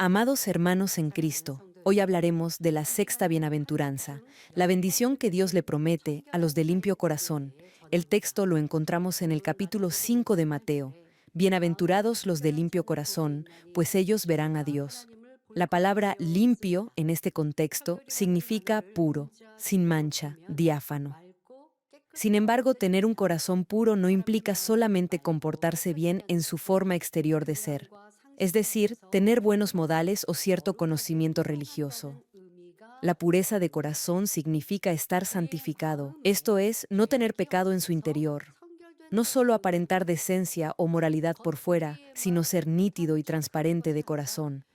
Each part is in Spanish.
Amados hermanos en Cristo, hoy hablaremos de la sexta bienaventuranza, la bendición que Dios le promete a los de limpio corazón. El texto lo encontramos en el capítulo 5 de Mateo. Bienaventurados los de limpio corazón, pues ellos verán a Dios. La palabra limpio en este contexto significa puro, sin mancha, diáfano. Sin embargo, tener un corazón puro no implica solamente comportarse bien en su forma exterior de ser, es decir, tener buenos modales o cierto conocimiento religioso. La pureza de corazón significa estar santificado, esto es, no tener pecado en su interior. No solo aparentar decencia o moralidad por fuera, sino ser nítido y transparente de corazón.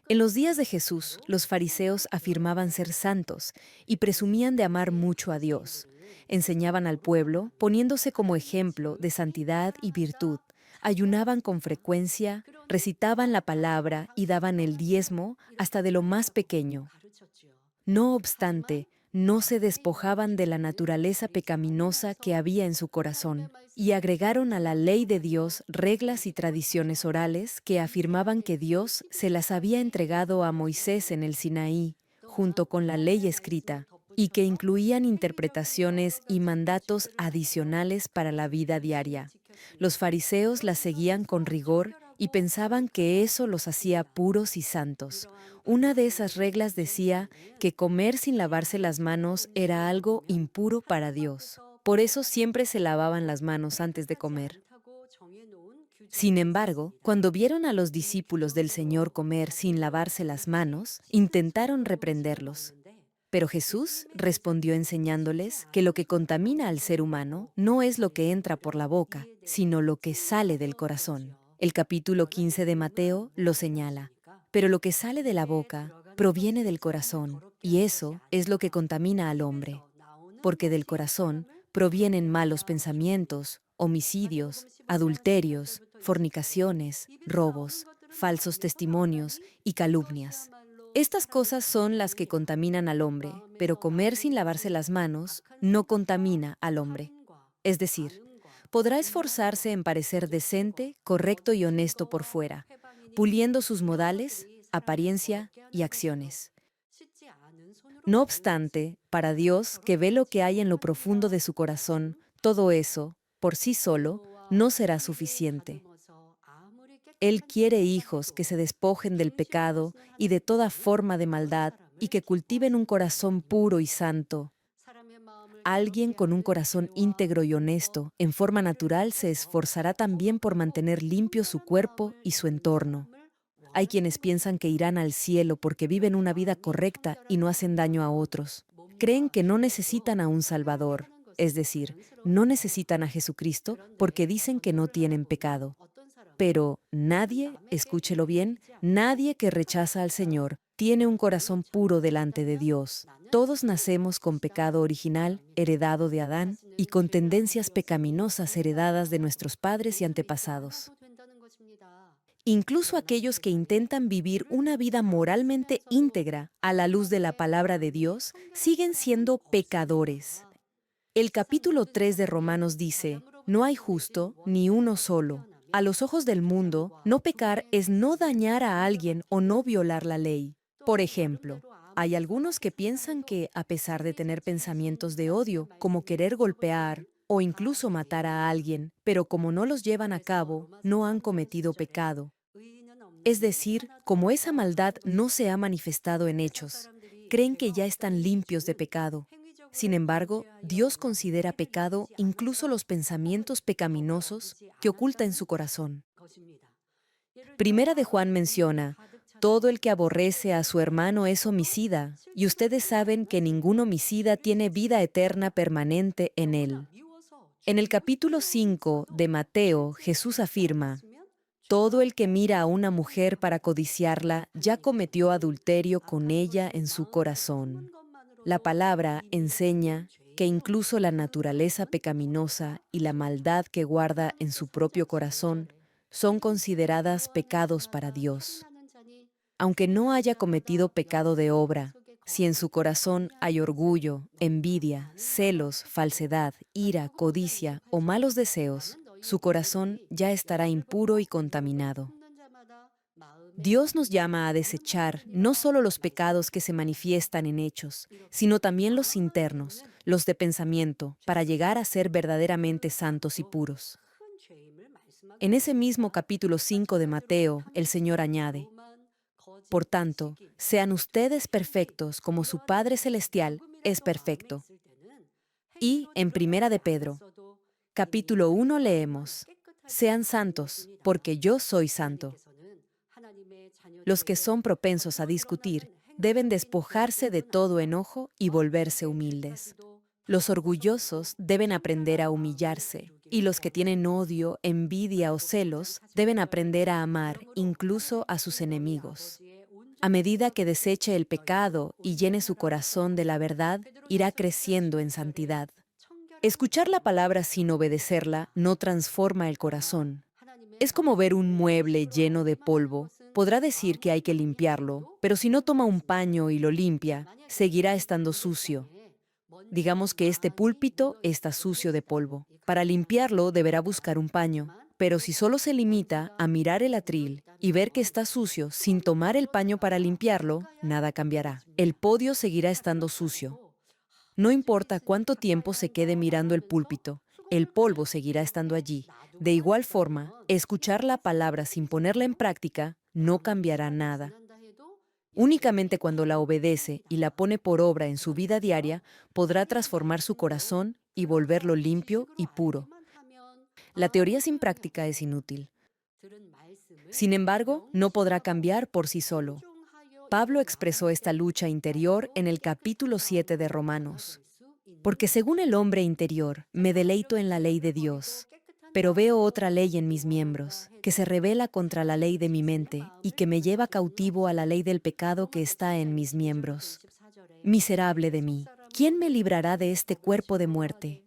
En los días de Jesús, los fariseos afirmaban ser santos y presumían de amar mucho a Dios. Enseñaban al pueblo, poniéndose como ejemplo de santidad y virtud. Ayunaban con frecuencia, recitaban la palabra y daban el diezmo hasta de lo más pequeño. No obstante, no se despojaban de la naturaleza pecaminosa que había en su corazón, y agregaron a la ley de Dios reglas y tradiciones orales que afirmaban que Dios se las había entregado a Moisés en el Sinaí, junto con la ley escrita, y que incluían interpretaciones y mandatos adicionales para la vida diaria. Los fariseos las seguían con rigor y pensaban que eso los hacía puros y santos. Una de esas reglas decía que comer sin lavarse las manos era algo impuro para Dios. Por eso siempre se lavaban las manos antes de comer. Sin embargo, cuando vieron a los discípulos del Señor comer sin lavarse las manos, intentaron reprenderlos. Pero Jesús respondió enseñándoles que lo que contamina al ser humano no es lo que entra por la boca, sino lo que sale del corazón. El capítulo 15 de Mateo lo señala. Pero lo que sale de la boca proviene del corazón, y eso es lo que contamina al hombre. Porque del corazón provienen malos pensamientos, homicidios, adulterios, fornicaciones, robos, falsos testimonios y calumnias. Estas cosas son las que contaminan al hombre, pero comer sin lavarse las manos no contamina al hombre. Es decir, podrá esforzarse en parecer decente, correcto y honesto por fuera, puliendo sus modales, apariencia y acciones. No obstante, para Dios, que ve lo que hay en lo profundo de su corazón, todo eso, por sí solo, no será suficiente. Él quiere hijos que se despojen del pecado y de toda forma de maldad y que cultiven un corazón puro y santo. Alguien con un corazón íntegro y honesto, en forma natural, se esforzará también por mantener limpio su cuerpo y su entorno. Hay quienes piensan que irán al cielo porque viven una vida correcta y no hacen daño a otros. Creen que no necesitan a un Salvador, es decir, no necesitan a Jesucristo porque dicen que no tienen pecado. Pero nadie, escúchelo bien, nadie que rechaza al Señor tiene un corazón puro delante de Dios. Todos nacemos con pecado original, heredado de Adán, y con tendencias pecaminosas heredadas de nuestros padres y antepasados. Incluso aquellos que intentan vivir una vida moralmente íntegra a la luz de la palabra de Dios siguen siendo pecadores. El capítulo 3 de Romanos dice, no hay justo ni uno solo. A los ojos del mundo, no pecar es no dañar a alguien o no violar la ley. Por ejemplo, hay algunos que piensan que, a pesar de tener pensamientos de odio, como querer golpear o incluso matar a alguien, pero como no los llevan a cabo, no han cometido pecado. Es decir, como esa maldad no se ha manifestado en hechos, creen que ya están limpios de pecado. Sin embargo, Dios considera pecado incluso los pensamientos pecaminosos que oculta en su corazón. Primera de Juan menciona, todo el que aborrece a su hermano es homicida, y ustedes saben que ningún homicida tiene vida eterna permanente en él. En el capítulo 5 de Mateo, Jesús afirma, todo el que mira a una mujer para codiciarla ya cometió adulterio con ella en su corazón. La palabra enseña que incluso la naturaleza pecaminosa y la maldad que guarda en su propio corazón son consideradas pecados para Dios. Aunque no haya cometido pecado de obra, si en su corazón hay orgullo, envidia, celos, falsedad, ira, codicia o malos deseos, su corazón ya estará impuro y contaminado. Dios nos llama a desechar no solo los pecados que se manifiestan en hechos, sino también los internos, los de pensamiento, para llegar a ser verdaderamente santos y puros. En ese mismo capítulo 5 de Mateo, el Señor añade: Por tanto, sean ustedes perfectos como su Padre Celestial es perfecto. Y en Primera de Pedro, capítulo 1 leemos: Sean santos, porque yo soy santo. Los que son propensos a discutir deben despojarse de todo enojo y volverse humildes. Los orgullosos deben aprender a humillarse, y los que tienen odio, envidia o celos deben aprender a amar incluso a sus enemigos. A medida que deseche el pecado y llene su corazón de la verdad, irá creciendo en santidad. Escuchar la palabra sin obedecerla no transforma el corazón. Es como ver un mueble lleno de polvo. Podrá decir que hay que limpiarlo, pero si no toma un paño y lo limpia, seguirá estando sucio. Digamos que este púlpito está sucio de polvo. Para limpiarlo deberá buscar un paño, pero si solo se limita a mirar el atril y ver que está sucio sin tomar el paño para limpiarlo, nada cambiará. El podio seguirá estando sucio. No importa cuánto tiempo se quede mirando el púlpito, el polvo seguirá estando allí. De igual forma, escuchar la palabra sin ponerla en práctica no cambiará nada. Únicamente cuando la obedece y la pone por obra en su vida diaria, podrá transformar su corazón y volverlo limpio y puro. La teoría sin práctica es inútil. Sin embargo, no podrá cambiar por sí solo. Pablo expresó esta lucha interior en el capítulo 7 de Romanos. Porque según el hombre interior, me deleito en la ley de Dios, pero veo otra ley en mis miembros, que se rebela contra la ley de mi mente y que me lleva cautivo a la ley del pecado que está en mis miembros. Miserable de mí, ¿quién me librará de este cuerpo de muerte?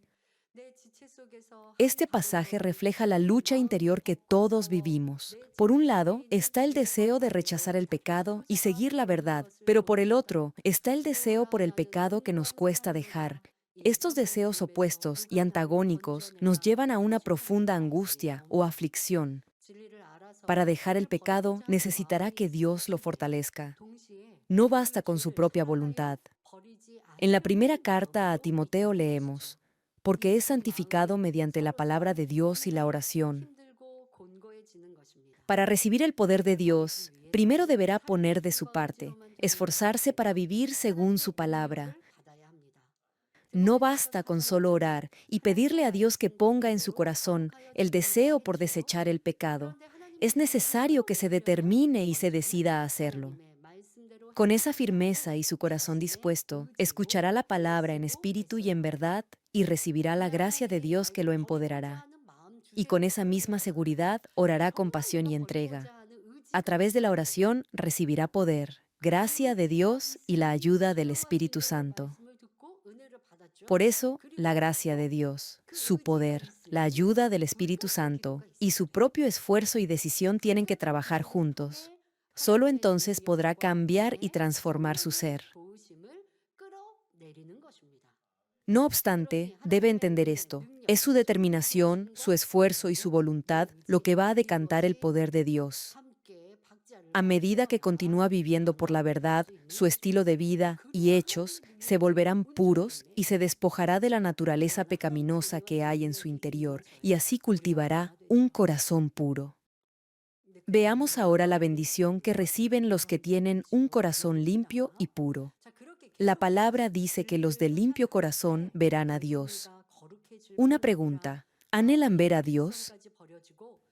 Este pasaje refleja la lucha interior que todos vivimos. Por un lado, está el deseo de rechazar el pecado y seguir la verdad, pero por el otro, está el deseo por el pecado que nos cuesta dejar. Estos deseos opuestos y antagónicos nos llevan a una profunda angustia o aflicción. Para dejar el pecado, necesitará que Dios lo fortalezca. No basta con su propia voluntad. En la primera carta a Timoteo leemos: porque es santificado mediante la palabra de Dios y la oración. Para recibir el poder de Dios, primero deberá poner de su parte, esforzarse para vivir según su palabra. No basta con solo orar y pedirle a Dios que ponga en su corazón el deseo por desechar el pecado. Es necesario que se determine y se decida a hacerlo. Con esa firmeza y su corazón dispuesto, escuchará la palabra en espíritu y en verdad y recibirá la gracia de Dios que lo empoderará. Y con esa misma seguridad orará con pasión y entrega. A través de la oración recibirá poder, gracia de Dios y la ayuda del Espíritu Santo. Por eso, la gracia de Dios, su poder, la ayuda del Espíritu Santo y su propio esfuerzo y decisión tienen que trabajar juntos. Solo entonces podrá cambiar y transformar su ser. No obstante, debe entender esto. Es su determinación, su esfuerzo y su voluntad lo que va a decantar el poder de Dios. A medida que continúa viviendo por la verdad, su estilo de vida y hechos se volverán puros y se despojará de la naturaleza pecaminosa que hay en su interior, y así cultivará un corazón puro. Veamos ahora la bendición que reciben los que tienen un corazón limpio y puro. La palabra dice que los de limpio corazón verán a Dios. Una pregunta: ¿anhelan ver a Dios?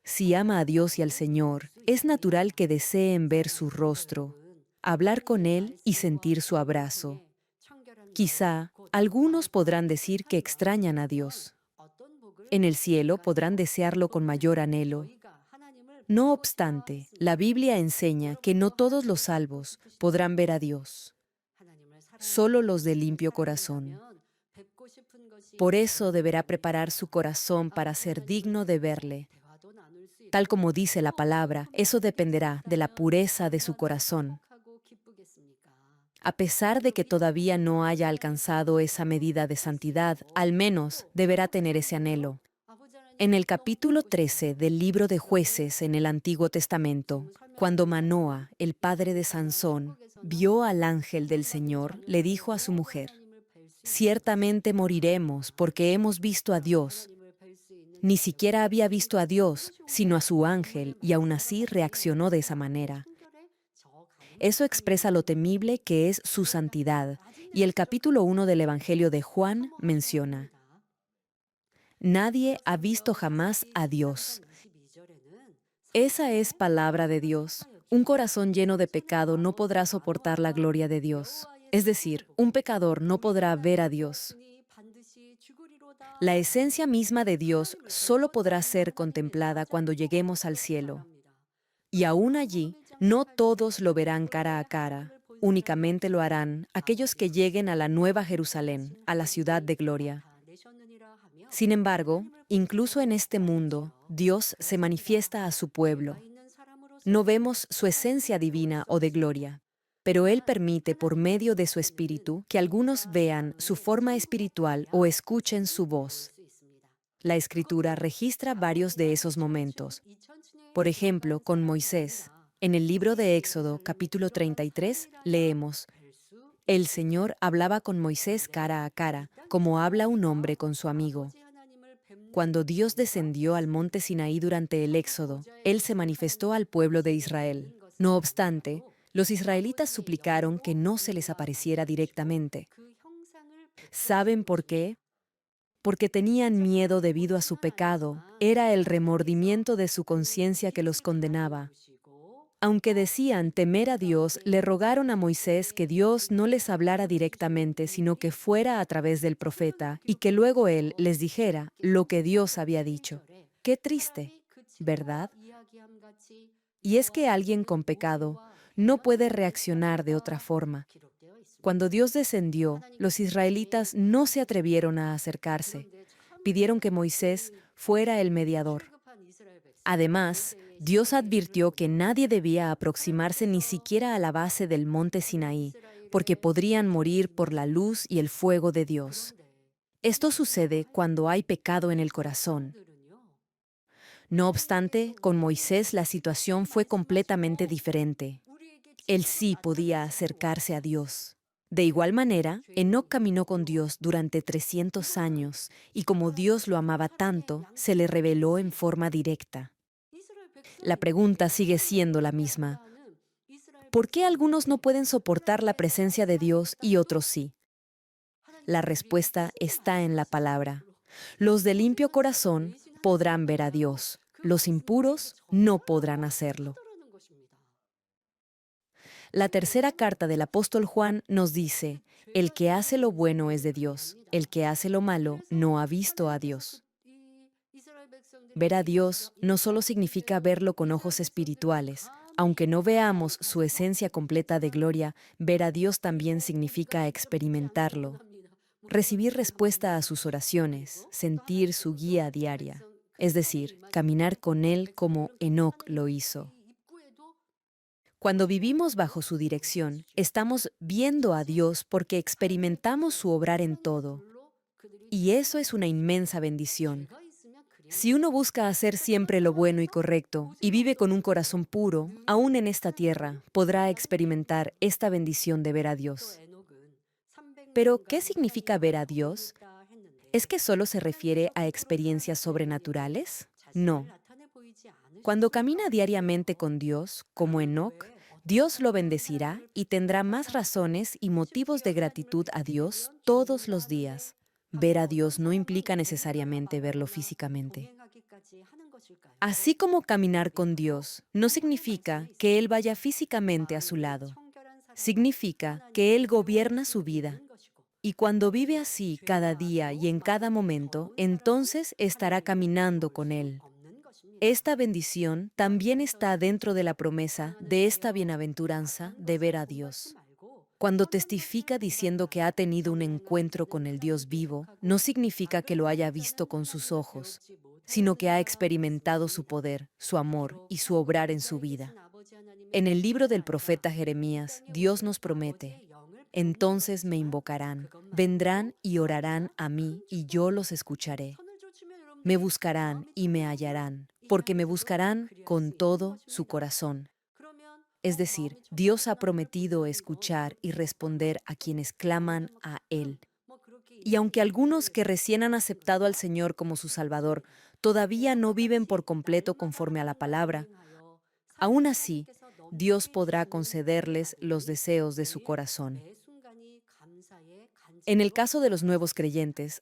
Si ama a Dios y al Señor, es natural que deseen ver su rostro, hablar con Él y sentir su abrazo. Quizá algunos podrán decir que extrañan a Dios. En el cielo podrán desearlo con mayor anhelo. No obstante, la Biblia enseña que no todos los salvos podrán ver a Dios, solo los de limpio corazón. Por eso deberá preparar su corazón para ser digno de verle. Tal como dice la palabra, eso dependerá de la pureza de su corazón. A pesar de que todavía no haya alcanzado esa medida de santidad, al menos deberá tener ese anhelo. En el capítulo 13 del libro de Jueces en el Antiguo Testamento, cuando Manoa, el padre de Sansón, vio al ángel del Señor, le dijo a su mujer: ciertamente moriremos porque hemos visto a Dios. Ni siquiera había visto a Dios, sino a su ángel, y aún así reaccionó de esa manera. Eso expresa lo temible que es su santidad, y el capítulo 1 del Evangelio de Juan menciona: nadie ha visto jamás a Dios. Esa es palabra de Dios. Un corazón lleno de pecado no podrá soportar la gloria de Dios. Es decir, un pecador no podrá ver a Dios. La esencia misma de Dios solo podrá ser contemplada cuando lleguemos al cielo. Y aún allí, no todos lo verán cara a cara. Únicamente lo harán aquellos que lleguen a la Nueva Jerusalén, a la ciudad de gloria. Sin embargo, incluso en este mundo, Dios se manifiesta a su pueblo. No vemos su esencia divina o de gloria, pero Él permite por medio de su Espíritu que algunos vean su forma espiritual o escuchen su voz. La Escritura registra varios de esos momentos. Por ejemplo, con Moisés. En el libro de Éxodo, capítulo 33, leemos: el Señor hablaba con Moisés cara a cara, como habla un hombre con su amigo. Cuando Dios descendió al monte Sinaí durante el Éxodo, Él se manifestó al pueblo de Israel. No obstante, los israelitas suplicaron que no se les apareciera directamente. ¿Saben por qué? Porque tenían miedo debido a su pecado. Era el remordimiento de su conciencia que los condenaba. Aunque decían temer a Dios, le rogaron a Moisés que Dios no les hablara directamente, sino que fuera a través del profeta, y que luego él les dijera lo que Dios había dicho. Qué triste, ¿verdad? Y es que alguien con pecado no puede reaccionar de otra forma. Cuando Dios descendió, los israelitas no se atrevieron a acercarse. Pidieron que Moisés fuera el mediador. Además, Dios advirtió que nadie debía aproximarse ni siquiera a la base del monte Sinaí, porque podrían morir por la luz y el fuego de Dios. Esto sucede cuando hay pecado en el corazón. No obstante, con Moisés la situación fue completamente diferente. Él sí podía acercarse a Dios. De igual manera, Enoc caminó con Dios durante 300 años, y como Dios lo amaba tanto, se le reveló en forma directa. La pregunta sigue siendo la misma: ¿por qué algunos no pueden soportar la presencia de Dios y otros sí? La respuesta está en la palabra. Los de limpio corazón podrán ver a Dios. Los impuros no podrán hacerlo. La tercera carta del apóstol Juan nos dice: el que hace lo bueno es de Dios, el que hace lo malo no ha visto a Dios. Ver a Dios no solo significa verlo con ojos espirituales. Aunque no veamos su esencia completa de gloria, ver a Dios también significa experimentarlo, recibir respuesta a sus oraciones, sentir su guía diaria, es decir, caminar con Él como Enoc lo hizo. Cuando vivimos bajo su dirección, estamos viendo a Dios porque experimentamos su obrar en todo. Y eso es una inmensa bendición. Si uno busca hacer siempre lo bueno y correcto y vive con un corazón puro, aún en esta tierra, podrá experimentar esta bendición de ver a Dios. Pero, ¿qué significa ver a Dios? ¿Es que solo se refiere a experiencias sobrenaturales? No. Cuando camina diariamente con Dios, como Enoc, Dios lo bendecirá y tendrá más razones y motivos de gratitud a Dios todos los días. Ver a Dios no implica necesariamente verlo físicamente. Así como caminar con Dios no significa que Él vaya físicamente a su lado. Significa que Él gobierna su vida. Y cuando vive así cada día y en cada momento, entonces estará caminando con Él. Esta bendición también está dentro de la promesa de esta bienaventuranza de ver a Dios. Cuando testifica diciendo que ha tenido un encuentro con el Dios vivo, no significa que lo haya visto con sus ojos, sino que ha experimentado su poder, su amor y su obrar en su vida. En el libro del profeta Jeremías, Dios nos promete: entonces me invocarán, vendrán y orarán a mí y yo los escucharé. Me buscarán y me hallarán, porque me buscarán con todo su corazón. Es decir, Dios ha prometido escuchar y responder a quienes claman a Él. Y aunque algunos que recién han aceptado al Señor como su Salvador todavía no viven por completo conforme a la palabra, aún así, Dios podrá concederles los deseos de su corazón. En el caso de los nuevos creyentes,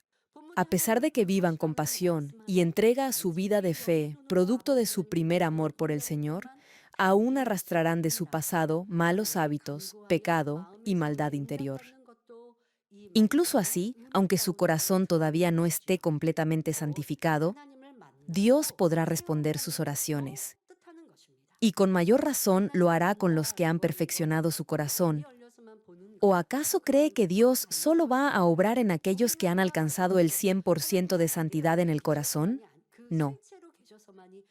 a pesar de que vivan con pasión y entrega a su vida de fe, producto de su primer amor por el Señor, aún arrastrarán de su pasado malos hábitos, pecado y maldad interior. Incluso así, aunque su corazón todavía no esté completamente santificado, Dios podrá responder sus oraciones. Y con mayor razón lo hará con los que han perfeccionado su corazón. ¿O acaso cree que Dios solo va a obrar en aquellos que han alcanzado el 100% de santidad en el corazón? No.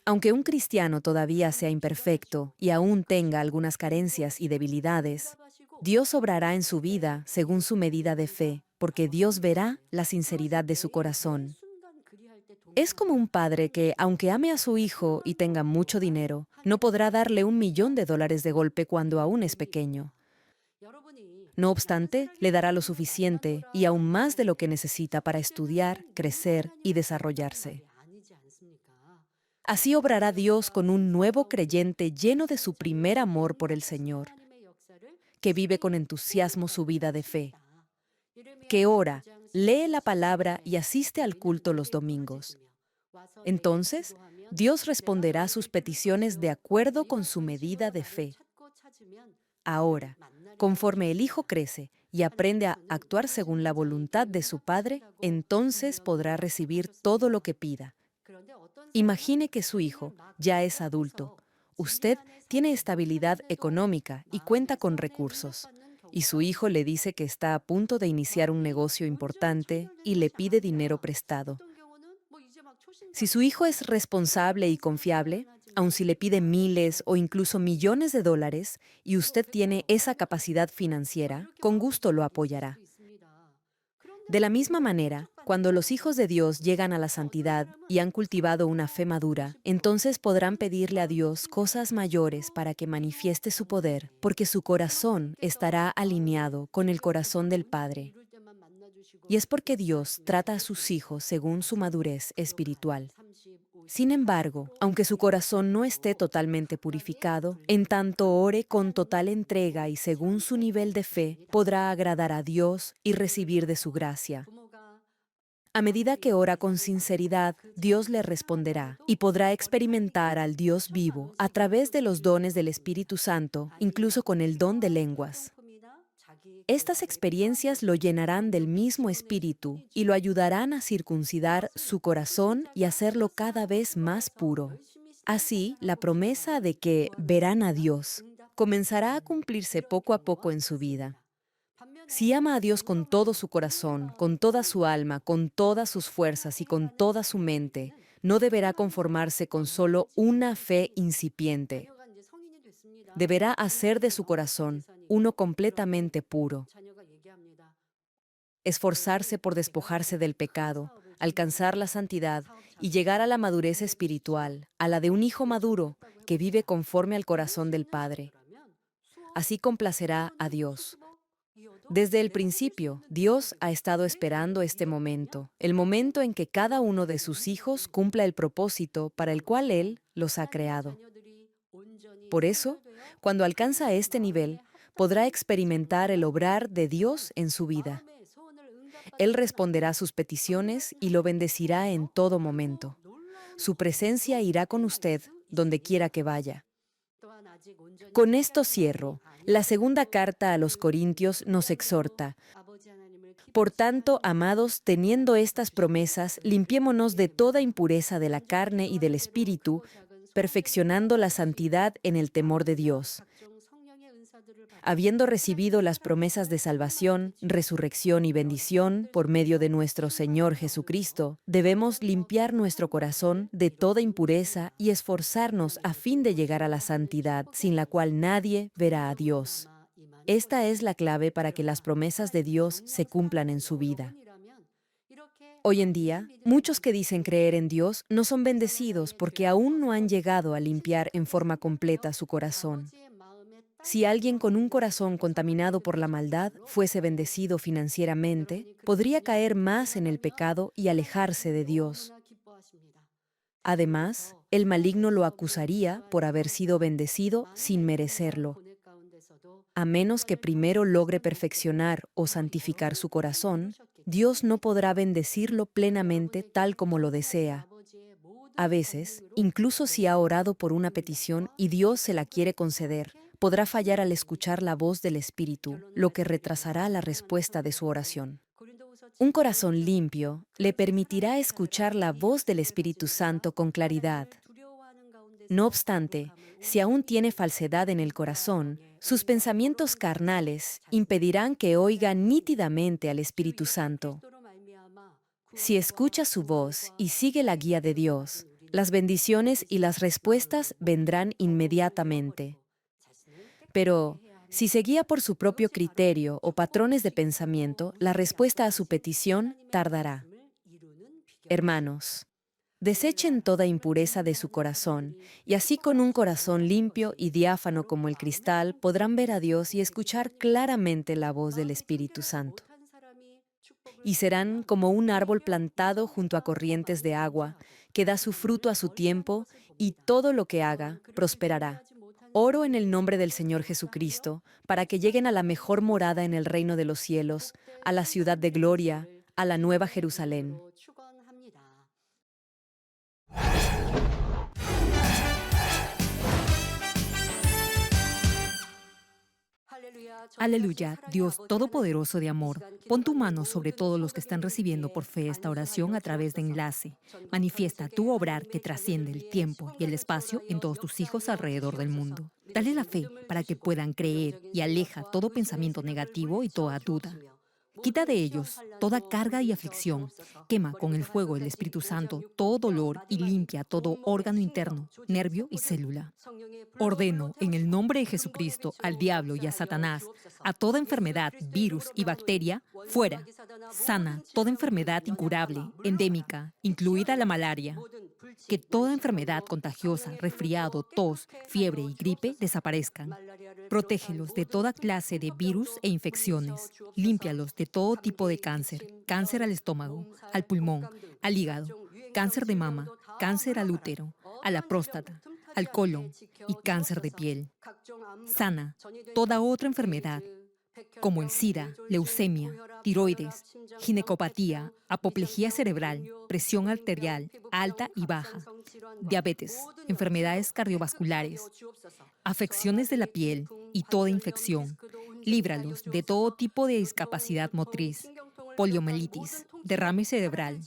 Aunque un cristiano todavía sea imperfecto y aún tenga algunas carencias y debilidades, Dios obrará en su vida según su medida de fe, porque Dios verá la sinceridad de su corazón. Es como un padre que, aunque ame a su hijo y tenga mucho dinero, no podrá darle $1.000.000 de golpe cuando aún es pequeño. No obstante, le dará lo suficiente y aún más de lo que necesita para estudiar, crecer y desarrollarse. Así obrará Dios con un nuevo creyente lleno de su primer amor por el Señor, que vive con entusiasmo su vida de fe, que ora, lee la palabra y asiste al culto los domingos. Entonces, Dios responderá sus peticiones de acuerdo con su medida de fe. Ahora, conforme el hijo crece y aprende a actuar según la voluntad de su padre, entonces podrá recibir todo lo que pida. Imagine que su hijo ya es adulto. Usted tiene estabilidad económica y cuenta con recursos. Y su hijo le dice que está a punto de iniciar un negocio importante y le pide dinero prestado. Si su hijo es responsable y confiable, aun si le pide miles o incluso millones de dólares y usted tiene esa capacidad financiera, con gusto lo apoyará. De la misma manera, cuando los hijos de Dios llegan a la santidad y han cultivado una fe madura, entonces podrán pedirle a Dios cosas mayores para que manifieste su poder, porque su corazón estará alineado con el corazón del Padre. Y es porque Dios trata a sus hijos según su madurez espiritual. Sin embargo, aunque su corazón no esté totalmente purificado, en tanto ore con total entrega y según su nivel de fe, podrá agradar a Dios y recibir de su gracia. A medida que ora con sinceridad, Dios le responderá y podrá experimentar al Dios vivo a través de los dones del Espíritu Santo, incluso con el don de lenguas. Estas experiencias lo llenarán del mismo espíritu y lo ayudarán a circuncidar su corazón y hacerlo cada vez más puro. Así, la promesa de que verán a Dios comenzará a cumplirse poco a poco en su vida. Si ama a Dios con todo su corazón, con toda su alma, con todas sus fuerzas y con toda su mente, no deberá conformarse con solo una fe incipiente. Deberá hacer de su corazón uno completamente puro, esforzarse por despojarse del pecado, alcanzar la santidad y llegar a la madurez espiritual, a la de un hijo maduro que vive conforme al corazón del Padre. Así complacerá a Dios. Desde el principio, Dios ha estado esperando este momento, el momento en que cada uno de sus hijos cumpla el propósito para el cual Él los ha creado. Por eso, cuando alcanza este nivel, podrá experimentar el obrar de Dios en su vida. Él responderá sus peticiones y lo bendecirá en todo momento. Su presencia irá con usted donde quiera que vaya. Con esto cierro. La segunda carta a los Corintios nos exhorta: por tanto, amados, teniendo estas promesas, limpiémonos de toda impureza de la carne y del espíritu, perfeccionando la santidad en el temor de Dios. Habiendo recibido las promesas de salvación, resurrección y bendición por medio de nuestro Señor Jesucristo, debemos limpiar nuestro corazón de toda impureza y esforzarnos a fin de llegar a la santidad, sin la cual nadie verá a Dios. Esta es la clave para que las promesas de Dios se cumplan en su vida. Hoy en día, muchos que dicen creer en Dios no son bendecidos porque aún no han llegado a limpiar en forma completa su corazón. Si alguien con un corazón contaminado por la maldad fuese bendecido financieramente, podría caer más en el pecado y alejarse de Dios. Además, el maligno lo acusaría por haber sido bendecido sin merecerlo. A menos que primero logre perfeccionar o santificar su corazón, Dios no podrá bendecirlo plenamente tal como lo desea. A veces, incluso si ha orado por una petición y Dios se la quiere conceder, podrá fallar al escuchar la voz del Espíritu, lo que retrasará la respuesta de su oración. Un corazón limpio le permitirá escuchar la voz del Espíritu Santo con claridad. No obstante, si aún tiene falsedad en el corazón, sus pensamientos carnales impedirán que oiga nítidamente al Espíritu Santo. Si escucha su voz y sigue la guía de Dios, las bendiciones y las respuestas vendrán inmediatamente. Pero, si se guía por su propio criterio o patrones de pensamiento, la respuesta a su petición tardará. Hermanos, desechen toda impureza de su corazón, y así con un corazón limpio y diáfano como el cristal podrán ver a Dios y escuchar claramente la voz del Espíritu Santo. Y serán como un árbol plantado junto a corrientes de agua, que da su fruto a su tiempo, y todo lo que haga prosperará. Oro en el nombre del Señor Jesucristo, para que lleguen a la mejor morada en el reino de los cielos, a la ciudad de gloria, a la nueva Jerusalén. Aleluya, Dios Todopoderoso de amor, pon tu mano sobre todos los que están recibiendo por fe esta oración a través de enlace. Manifiesta tu obrar que trasciende el tiempo y el espacio en todos tus hijos alrededor del mundo. Dale la fe para que puedan creer y aleja todo pensamiento negativo y toda duda. Quita de ellos toda carga y aflicción. Quema con el fuego del Espíritu Santo todo dolor y limpia todo órgano interno, nervio y célula. Ordeno en el nombre de Jesucristo al diablo y a Satanás, a toda enfermedad, virus y bacteria, fuera. Sana toda enfermedad incurable, endémica, incluida la malaria. Que toda enfermedad contagiosa, resfriado, tos, fiebre y gripe desaparezcan. Protégelos de toda clase de virus e infecciones. Límpialos de todo tipo de cáncer. Cáncer al estómago, al pulmón, al hígado, cáncer de mama, cáncer al útero, a la próstata, al colon y cáncer de piel. Sana toda otra enfermedad, como el SIDA, leucemia, tiroides, ginecopatía, apoplejía cerebral, presión arterial alta y baja, diabetes, enfermedades cardiovasculares, afecciones de la piel y toda infección. Líbralos de todo tipo de discapacidad motriz, poliomielitis, derrame cerebral,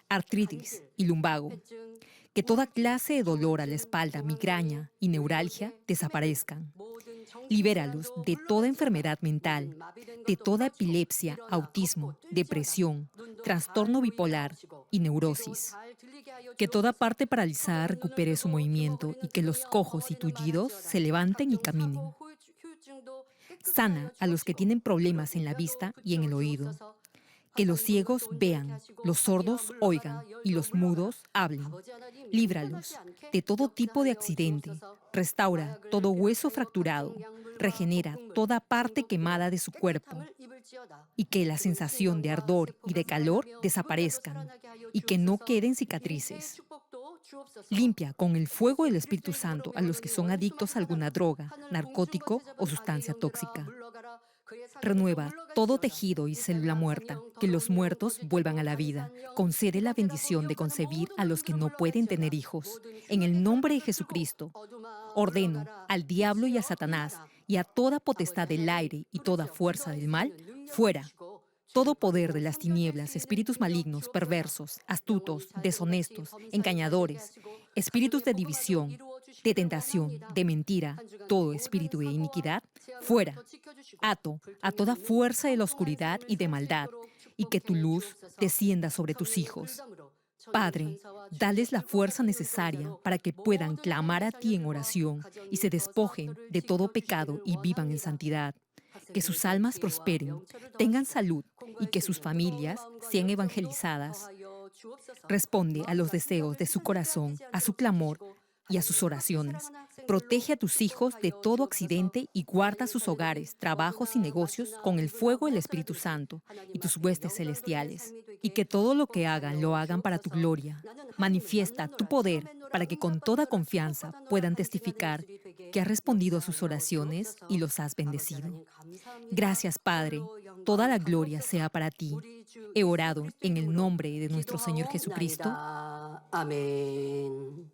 artritis y lumbago. Que toda clase de dolor a la espalda, migraña y neuralgia desaparezcan. Libéralos de toda enfermedad mental, de toda epilepsia, autismo, depresión, trastorno bipolar y neurosis. Que toda parte paralizada recupere su movimiento y que los cojos y tullidos se levanten y caminen. Sana a los que tienen problemas en la vista y en el oído. Que los ciegos vean, los sordos oigan y los mudos hablen. Líbralos de todo tipo de accidente. Restaura todo hueso fracturado. Regenera toda parte quemada de su cuerpo. Y que la sensación de ardor y de calor desaparezcan. Y que no queden cicatrices. Limpia con el fuego del Espíritu Santo a los que son adictos a alguna droga, narcótico o sustancia tóxica. Renueva todo tejido y célula muerta, que los muertos vuelvan a la vida. Concede la bendición de concebir a los que no pueden tener hijos. En el nombre de Jesucristo, ordeno al diablo y a Satanás y a toda potestad del aire y toda fuerza del mal, fuera. Todo poder de las tinieblas, espíritus malignos, perversos, astutos, deshonestos, engañadores, espíritus de división, de tentación, de mentira, todo espíritu de iniquidad, fuera. Ato a toda fuerza de la oscuridad y de maldad, y que tu luz descienda sobre tus hijos. Padre, dales la fuerza necesaria para que puedan clamar a ti en oración y se despojen de todo pecado y vivan en santidad. Que sus almas prosperen, tengan salud y que sus familias sean evangelizadas. Responde a los deseos de su corazón, a su clamor y a sus oraciones. Protege a tus hijos de todo accidente y guarda sus hogares, trabajos y negocios con el fuego del Espíritu Santo y tus huestes celestiales. Y que todo lo que hagan lo hagan para tu gloria. Manifiesta tu poder para que con toda confianza puedan testificar que has respondido a sus oraciones y los has bendecido. Gracias, Padre. Toda la gloria sea para ti. He orado en el nombre de nuestro Señor Jesucristo. 아멘.